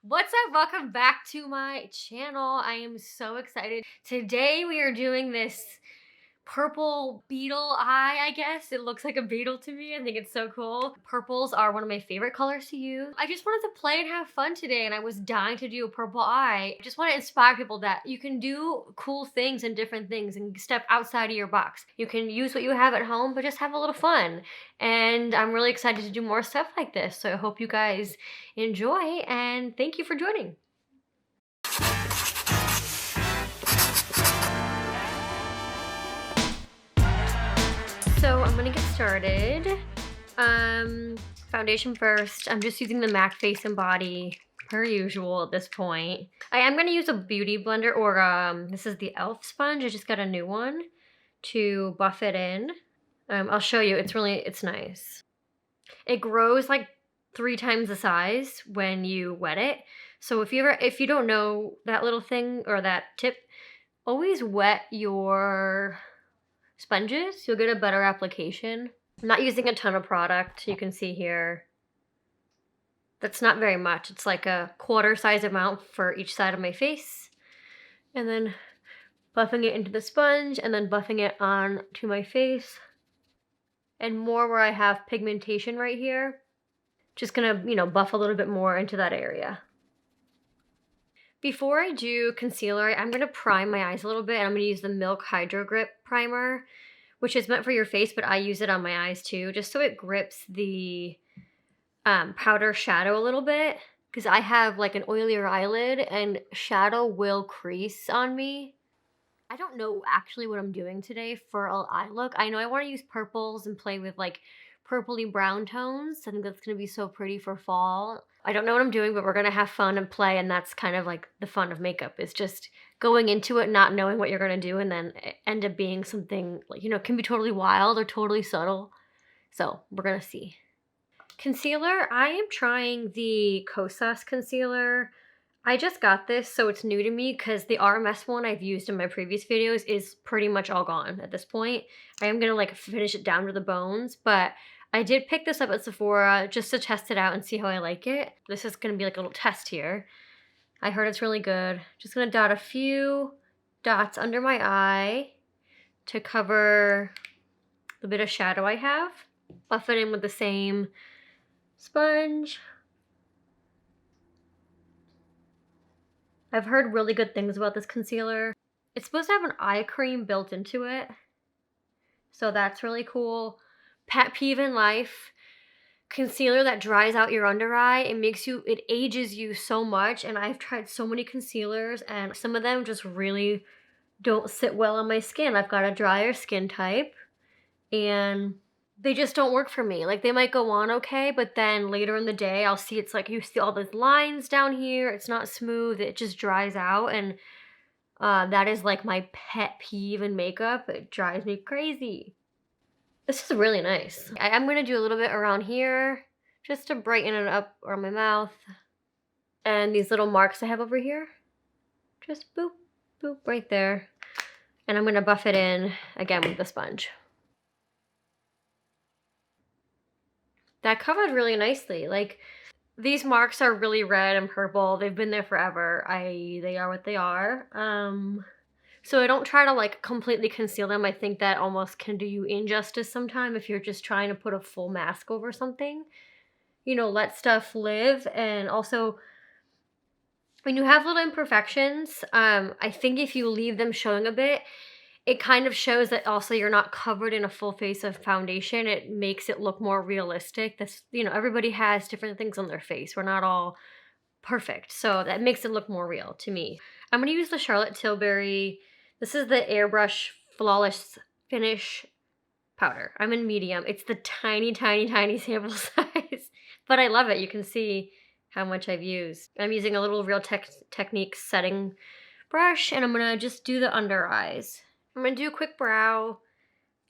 What's up? Welcome back to my channel. I am so excited. Today we are doing this purple beetle eye, I guess. It looks like a beetle to me. I think it's so cool. Purples are one of my favorite colors to use. I just wanted to play and have fun today, and I was dying to do a purple eye. I just want to inspire people that you can do cool things and different things and step outside of your box. You can use what you have at home, but just have a little fun. And I'm really excited to do more stuff like this. So I hope you guys enjoy, and thank you for joining. So I'm gonna get started. Foundation first. I'm just using the MAC Face and Body per usual at this point. I am gonna use a beauty blender, or this is the e.l.f. sponge. I just got a new one to buff it in. I'll show you. It's nice. It grows like 3 times the size when you wet it. So if you don't know that little thing or that tip, always wet your sponges. You'll get a better application. I'm not using a ton of product. You can see here. That's not very much. It's like a quarter size amount for each side of my face. And then buffing it into the sponge and then buffing it on to my face. And more where I have pigmentation right here. Just gonna, buff a little bit more into that area. Before I do concealer, I'm gonna prime my eyes a little bit. I'm gonna use the Milk Hydro Grip Primer, which is meant for your face, but I use it on my eyes too, just so it grips the powder shadow a little bit, because I have like an oilier eyelid and shadow will crease on me. I don't know actually what I'm doing today for an eye look. I know I want to use purples and play with like purpley brown tones. I think that's going to be so pretty for fall. I don't know what I'm doing, but we're going to have fun and play, and that's kind of like the fun of makeup, is just going into it not knowing what you're going to do and then it end up being something like, can be totally wild or totally subtle. So we're going to see. Concealer, I am trying the Kosas concealer. I just got this, so it's new to me because the RMS one I've used in my previous videos is pretty much all gone at this point. I am going to like finish it down to the bones, but I did pick this up at Sephora just to test it out and see how I like it. This is going to be like a little test here. I heard it's really good. Just going to dot a few dots under my eye to cover the bit of shadow I have. Buff it in with the same sponge. I've heard really good things about this concealer. It's supposed to have an eye cream built into it, so that's really cool. Pet peeve in life, concealer that dries out your under eye. It ages you so much, and I've tried so many concealers and some of them just really don't sit well on my skin. I've got a drier skin type and they just don't work for me. Like, they might go on okay, but then later in the day I'll see it's like you see all those lines down here. It's not smooth. It just dries out, and that is like my pet peeve in makeup. It drives me crazy. This is really nice. I'm going to do a little bit around here just to brighten it up around my mouth. And these little marks I have over here. Just boop, boop, right there. And I'm going to buff it in again with the sponge. That covered really nicely. Like, these marks are really red and purple. They've been there forever. They are what they are. So I don't try to like completely conceal them. I think that almost can do you injustice sometime if you're just trying to put a full mask over something. Let stuff live. And also, when you have little imperfections, I think if you leave them showing a bit, it kind of shows that also you're not covered in a full face of foundation. It makes it look more realistic. Everybody has different things on their face. We're not all perfect. So that makes it look more real to me. I'm going to use the Charlotte Tilbury. This is the Airbrush Flawless Finish powder. I'm in medium. It's the tiny, tiny, tiny sample size, but I love it. You can see how much I've used. I'm using a little Real Techniques setting brush, and I'm going to just do the under eyes. I'm going to do a quick brow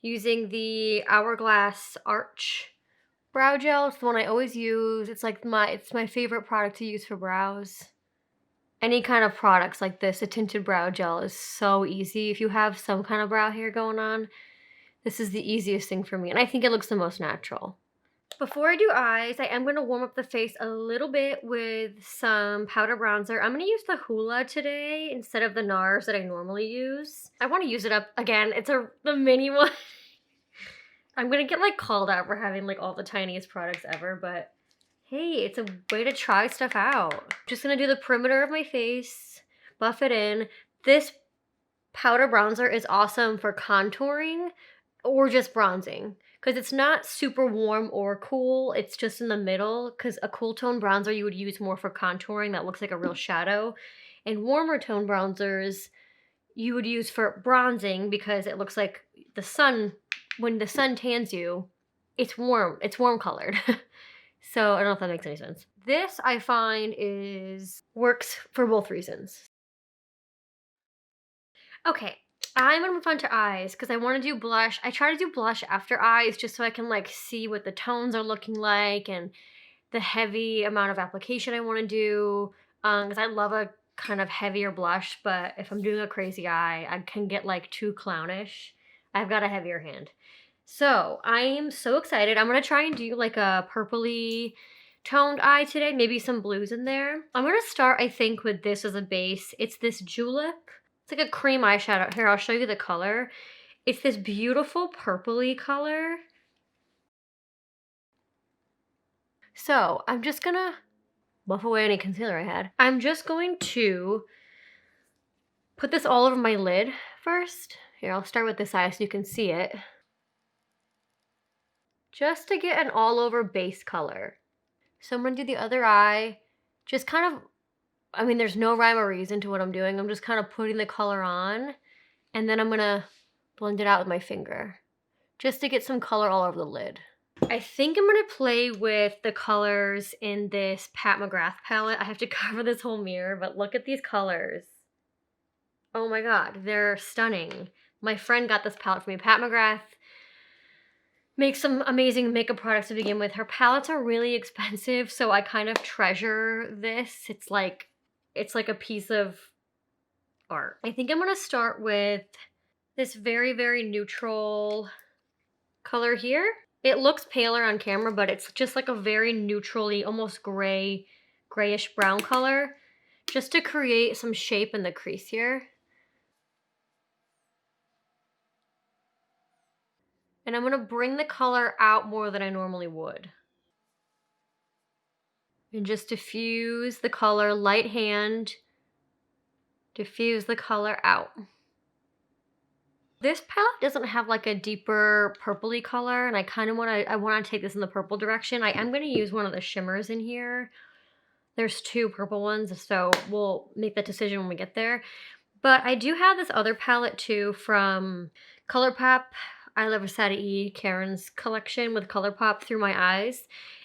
using the Hourglass Arch brow gel. It's the one I always use. It's my favorite product to use for brows. Any kind of products like this, a tinted brow gel is so easy. If you have some kind of brow hair going on, this is the easiest thing for me. And I think it looks the most natural. Before I do eyes, I am going to warm up the face a little bit with some powder bronzer. I'm going to use the Hoola today instead of the NARS that I normally use. I want to use it up again. It's the mini one. I'm going to get like called out for having like all the tiniest products ever, but hey, it's a way to try stuff out. Just going to do the perimeter of my face, buff it in. This powder bronzer is awesome for contouring or just bronzing, because it's not super warm or cool, it's just in the middle, because a cool tone bronzer you would use more for contouring that looks like a real shadow, and warmer tone bronzers you would use for bronzing because it looks like the sun, when the sun tans you, it's warm colored. So I don't know if that makes any sense. This I find works for both reasons. Okay, I'm gonna move on to eyes because I want to do blush. I try to do blush after eyes just so I can like see what the tones are looking like and the heavy amount of application I want to do. Because I love a kind of heavier blush, but if I'm doing a crazy eye, I can get like too clownish. I've got a heavier hand. So I am so excited. I'm gonna try and do like a purpley toned eye today, maybe some blues in there. I'm gonna start, I think, with this as a base. It's this Julep. It's like a cream eyeshadow. Here, I'll show you the color. It's this beautiful purpley color. So I'm just gonna buff away any concealer I had. I'm just going to put this all over my lid first. Here, I'll start with this eye so you can see it. Just to get an all over base color. So I'm gonna do the other eye. Just kind of, I mean, there's no rhyme or reason to what I'm doing. I'm just kind of putting the color on, and then I'm gonna blend it out with my finger just to get some color all over the lid. I think I'm gonna play with the colors in this Pat McGrath palette. I have to cover this whole mirror, but look at these colors. Oh my god, they're stunning. My friend got this palette for me. Pat McGrath makes some amazing makeup products to begin with. Her palettes are really expensive, so I kind of treasure this. It's like a piece of art. I think I'm gonna start with this very, very neutral color here. It looks paler on camera, but it's just like a very neutrally, almost grayish brown color, just to create some shape in the crease here. And I'm gonna bring the color out more than I normally would. And just diffuse the color, light hand, diffuse the color out. This palette doesn't have like a deeper purpley color, and I kind of want to take this in the purple direction. I am going to use one of the shimmers in here. There's two purple ones, so we'll make that decision when we get there. But I do have this other palette too from Colourpop, ILUVSARAHI, Karen's collection with Colourpop Through My Eyes.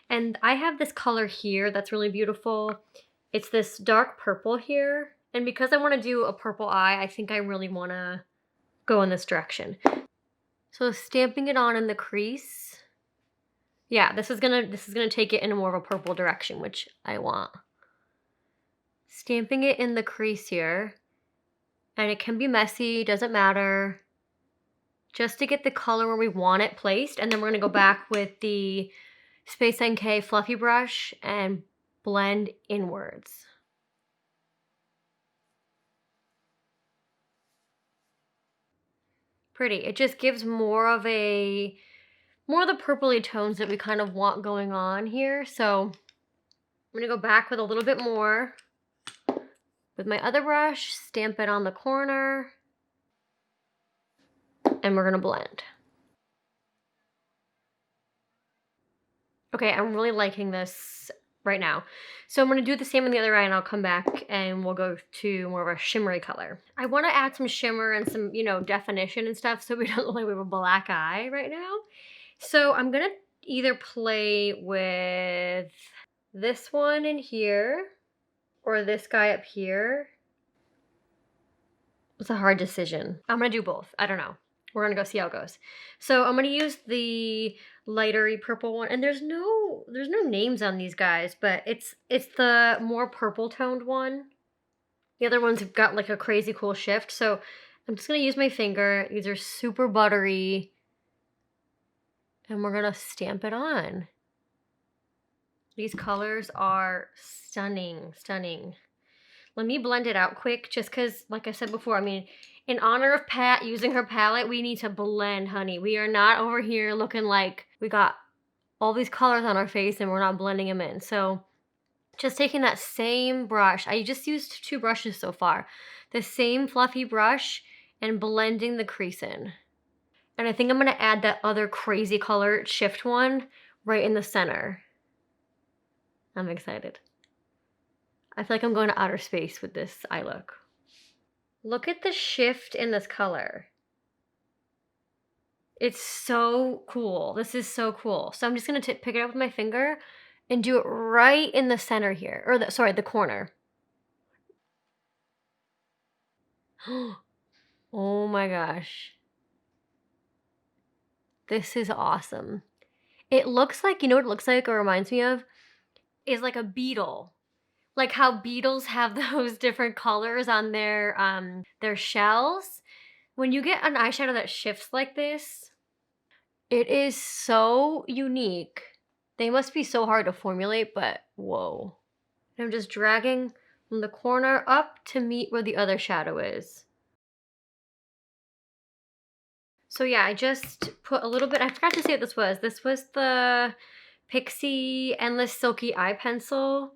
And I have this color here that's really beautiful. It's this dark purple here. And because I want to do a purple eye, I think I really want to go in this direction. So stamping it on in the crease. Yeah, this is gonna take it in a more of a purple direction, which I want. Stamping it in the crease here. And it can be messy, doesn't matter. Just to get the color where we want it placed. And then we're gonna go back with the Space NK fluffy brush and blend inwards. Pretty. It just gives more of the purpley tones that we kind of want going on here. So I'm gonna go back with a little bit more with my other brush, stamp it on the corner, and we're gonna blend. Okay, I'm really liking this right now. So I'm gonna do the same on the other eye, and I'll come back and we'll go to more of a shimmery color. I wanna add some shimmer and some, definition and stuff so we don't look like we have a black eye right now. So I'm gonna either play with this one in here or this guy up here. It's a hard decision. I'm gonna do both. I don't know. We're gonna go see how it goes. So I'm gonna use the lighter purple one, and there's no names on these guys, but it's the more purple toned one. The other ones have got like a crazy cool shift. So I'm just gonna use my finger. These are super buttery, and we're gonna stamp it on. These colors are stunning, stunning. Let me blend it out quick just because, like I said before, I mean, in honor of Pat using her palette, we need to blend, honey. We are not over here looking like we got all these colors on our face and we're not blending them in. So just taking that same brush, I just used 2 brushes so far, the same fluffy brush and blending the crease in. And I think I'm gonna add that other crazy color shift one right in the center. I'm excited. I feel like I'm going to outer space with this eye look. Look at the shift in this color. It's so cool. This is so cool. So I'm just gonna pick it up with my finger and do it right in the center here, or the corner. Oh my gosh. This is awesome. It looks like, you know what it looks like or reminds me of? Is like a beetle. Like how beetles have those different colors on their shells. When you get an eyeshadow that shifts like this, it is so unique. They must be so hard to formulate, but whoa. I'm just dragging from the corner up to meet where the other shadow is. So yeah, I just put a little bit, I forgot to say what this was. This was the Pixi Endless Silky Eye Pencil.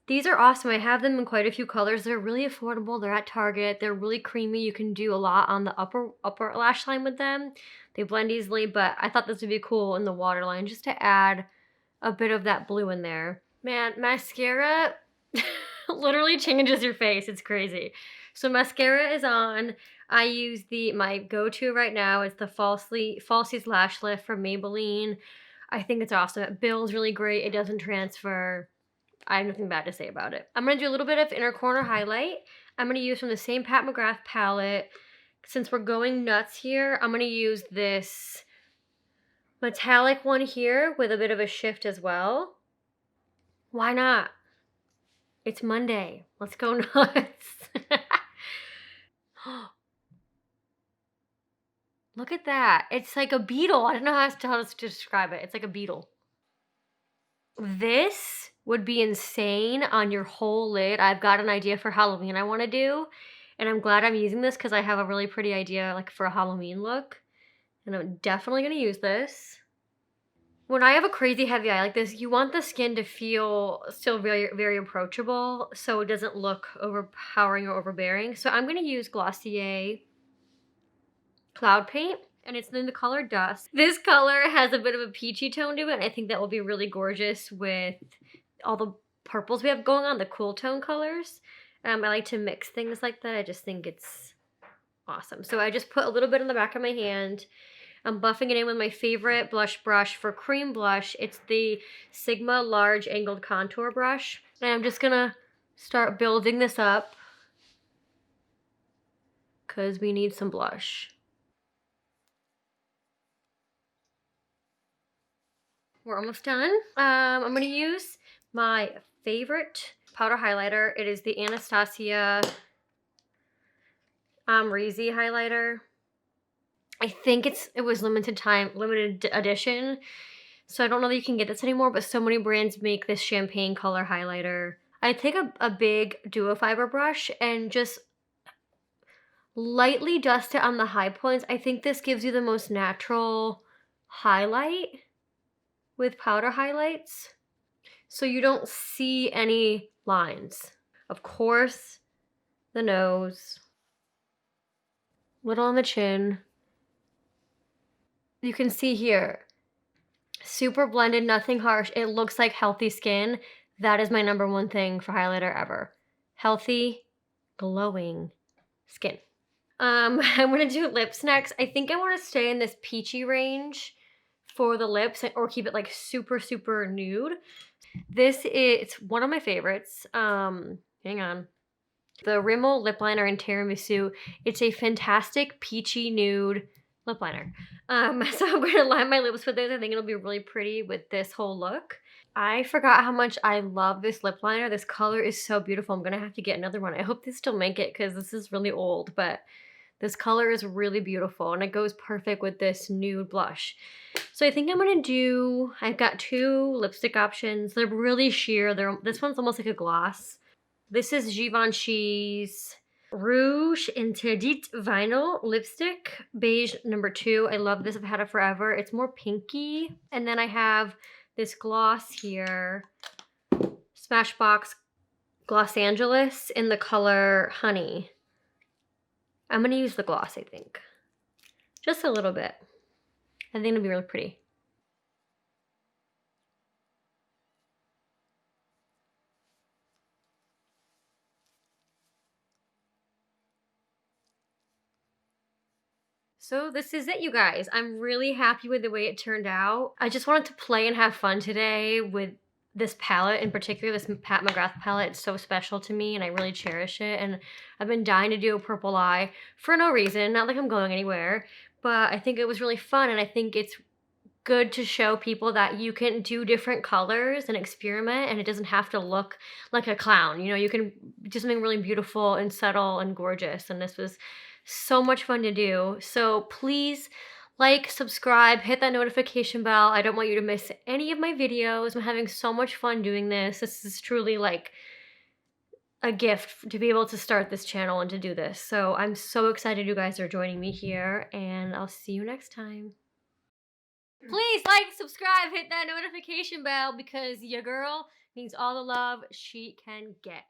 These are awesome. I have them in quite a few colors. They're really affordable. They're at Target. They're really creamy. You can do a lot on the upper lash line with them. They blend easily, but I thought this would be cool in the waterline just to add a bit of that blue in there. Man, mascara literally changes your face. It's crazy. So mascara is on. I use my go-to right now. It's the Falsies Lash Lift from Maybelline. I think it's awesome. It builds really great. It doesn't transfer. I have nothing bad to say about it. I'm going to do a little bit of inner corner highlight. I'm going to use from the same Pat McGrath palette. Since we're going nuts here, I'm going to use this metallic one here with a bit of a shift as well. Why not? It's Monday. Let's go nuts. Look at that. It's like a beetle. I don't know how to describe it. It's like a beetle. This would be insane on your whole lid. I've got an idea for Halloween I want to do. And I'm glad I'm using this because I have a really pretty idea like for a Halloween look. And I'm definitely going to use this. When I have a crazy heavy eye like this, you want the skin to feel still very, very approachable so it doesn't look overpowering or overbearing. So I'm going to use Glossier Cloud Paint, and it's in the color Dusk. This color has a bit of a peachy tone to it, and I think that will be really gorgeous with all the purples we have going on, the cool tone colors. I like to mix things like that. I just think it's awesome. So I just put a little bit on the back of my hand. I'm buffing it in with my favorite blush brush for cream blush. It's the Sigma Large Angled Contour Brush. And I'm just gonna start building this up because we need some blush. We're almost done. I'm gonna use my favorite powder highlighter. It is the Anastasia Amrezy highlighter. I think it was limited edition. So I don't know that you can get this anymore, but so many brands make this champagne color highlighter. I take a big duo fiber brush and just lightly dust it on the high points. I think this gives you the most natural highlight with powder highlights. So you don't see any lines. Of course, the nose, little on the chin. You can see here, super blended, nothing harsh. It looks like healthy skin. That is my #1 thing for highlighter ever. Healthy, glowing skin. I'm gonna do lips next. I think I wanna stay in this peachy range for the lips or keep it like super, super nude. It's one of my favorites. Hang on. The Rimmel lip liner in Tiramisu. It's a fantastic peachy nude lip liner. So I'm going to line my lips with this. I think it'll be really pretty with this whole look. I forgot how much I love this lip liner. This color is so beautiful. I'm going to have to get another one. I hope they still make it because this is really old, but This color is really beautiful and it goes perfect with this nude blush. So I think I'm gonna do, I've got 2 lipstick options. They're really sheer. This one's almost like a gloss. This is Givenchy's Rouge Interdit Vinyl Lipstick, beige number 2. I love this, I've had it forever. It's more pinky. And then I have this gloss here, Smashbox Gloss Angeles in the color Honey. I'm gonna use the gloss, I think. Just a little bit. I think it'll be really pretty. So this is it, you guys. I'm really happy with the way it turned out. I just wanted to play and have fun today with this palette in particular, this Pat McGrath palette. It's so special to me and I really cherish it. And I've been dying to do a purple eye for no reason, not like I'm going anywhere, but I think it was really fun and I think it's good to show people that you can do different colors and experiment and it doesn't have to look like a clown. You know, you can do something really beautiful and subtle and gorgeous, and this was so much fun to do. So please like, subscribe, hit that notification bell. I don't want you to miss any of my videos. I'm having so much fun doing this. This is truly like a gift to be able to start this channel and to do this. So I'm so excited you guys are joining me here, and I'll see you next time. Please like, subscribe, hit that notification bell because your girl needs all the love she can get.